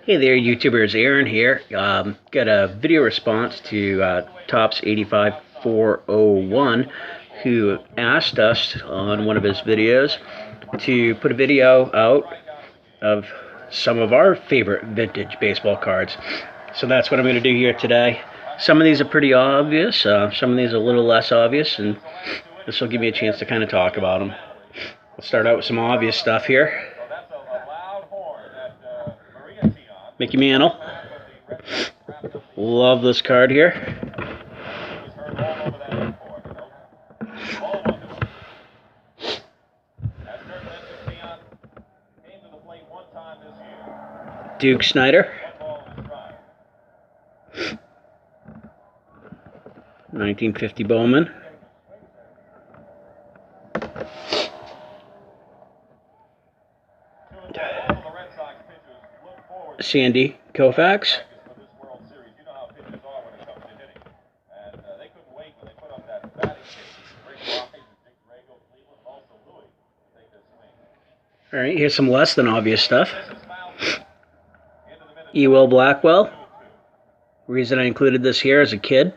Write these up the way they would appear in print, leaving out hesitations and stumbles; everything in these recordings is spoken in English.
Hey there, YouTubers. Aaron here. Got a video response to Tops85401, who asked us on one of his videos to put a video out of some of our favorite vintage baseball cards. So that's what I'm going to do here today. Some of these are pretty obvious, some of these are a little less obvious, and this will give me a chance to kind of talk about them. We'll start out with some obvious stuff here. Mickey Mantle. Love this card here. Duke Snider. 1950 Bowman. Sandy Koufax. All right, here's some less than obvious stuff. Ewell Blackwell. Reason I included this here as a kid.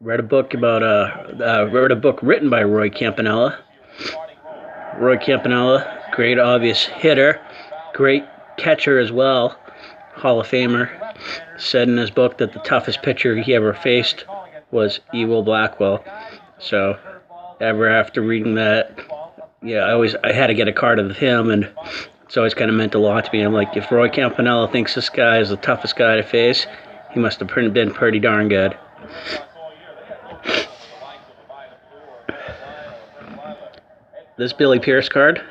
Read a book written by Roy Campanella. Roy Campanella, great obvious hitter, great catcher as well, Hall of Famer. Said in his book that the toughest pitcher he ever faced was Ewell Blackwell. So, ever after reading that, yeah, I had to get a card of him, and it's always kind of meant a lot to me. I'm like, if Roy Campanella thinks this guy is the toughest guy to face, he must have been pretty darn good. This Billy Pierce card.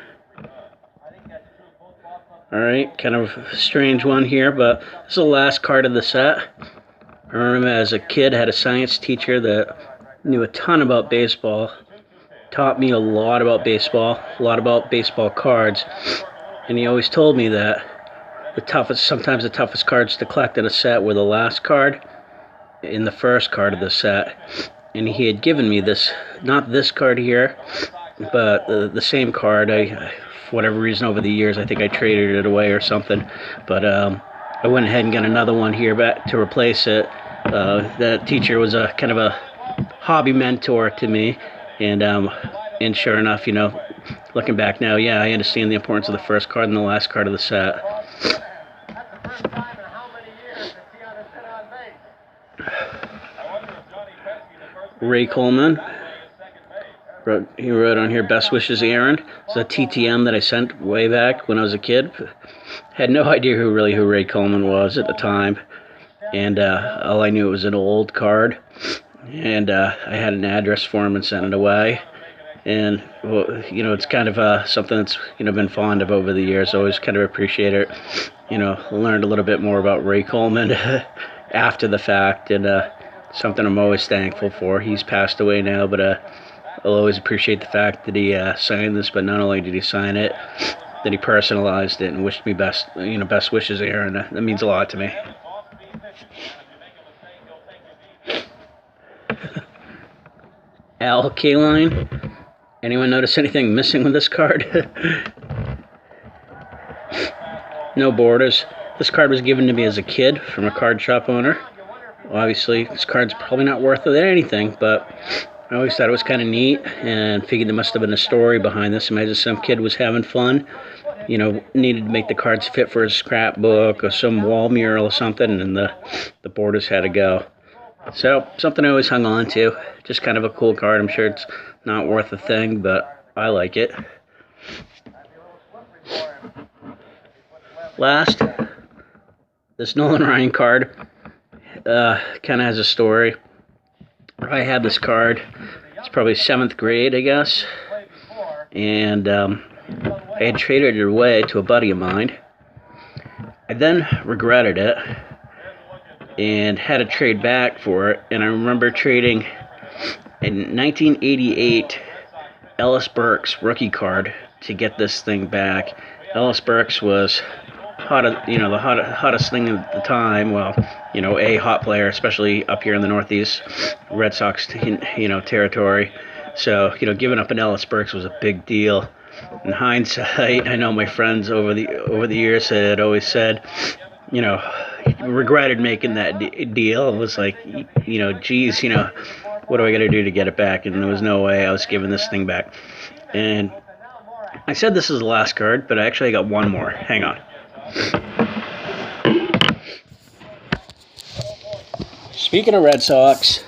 Alright, kind of a strange one here, but this is the last card of the set. I remember as a kid, I had a science teacher that knew a ton about baseball. Taught me a lot about baseball cards. And he always told me that sometimes the toughest cards to collect in a set were the last card in the first card of the set. And he had given me this, not this card here, but the same card. For whatever reason, over the years, I think I traded it away or something. But I went ahead and got another one here back to replace it. That teacher was a kind of a hobby mentor to me, and sure enough, you know, looking back now, yeah, I understand the importance of the first card and the last card of the set. Ray Coleman. He wrote on here, best wishes, Aaron. It's a TTM that I sent way back when I was a kid. Had no idea who Ray Coleman was at the time. And all I knew it was an old card. And I had an address for him and sent it away. And, well, you know, it's kind of something that's, you know, been fond of over the years. I always kind of appreciate it. You know, learned a little bit more about Ray Coleman after the fact. And something I'm always thankful for. He's passed away now, but I'll always appreciate the fact that he signed this, but not only did he sign it, that he personalized it and wished me best wishes, Aaron. That means a lot to me. Al Kaline. Anyone notice anything missing with this card? No borders. This card was given to me as a kid from a card shop owner. Obviously, this card's probably not worth anything, but I always thought it was kind of neat and figured there must have been a story behind this. Imagine some kid was having fun, you know, needed to make the cards fit for his scrapbook or some wall mural or something, and the borders had to go. So, something I always hung on to. Just kind of a cool card. I'm sure it's not worth a thing, but I like it. Last, this Nolan Ryan card kind of has a story. I had this card. It's probably 7th grade, I guess. And I had traded it away to a buddy of mine. I then regretted it and had to trade back for it. And I remember trading in 1988 Ellis Burks rookie card to get this thing back. Ellis Burks was the hottest thing at the time. Well, you know, a hot player, especially up here in the Northeast Red Sox, territory. So, giving up an Ellis Burks was a big deal. In hindsight, I know my friends over the years had always said you know, regretted making that deal. It was like, geez, what do I got to do to get it back? And there was no way I was giving this thing back. And I said this is the last card, but actually I got one more. Hang on. Speaking of Red Sox,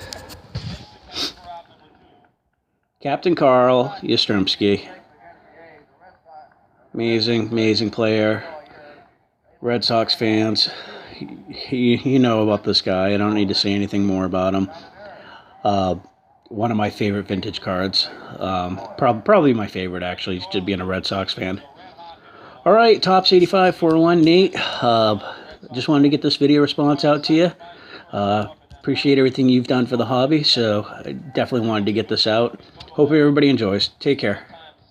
Captain Carl Yastrzemski. Amazing player. Red Sox fans, you know about this guy. I don't need to say anything more about him. One of my favorite vintage cards. Probably my favorite, actually, just being a Red Sox fan. All right, Topps 85 401, Nate. Just wanted to get this video response out to you. Appreciate everything you've done for the hobby, so I definitely wanted to get this out. Hope everybody enjoys. Take care.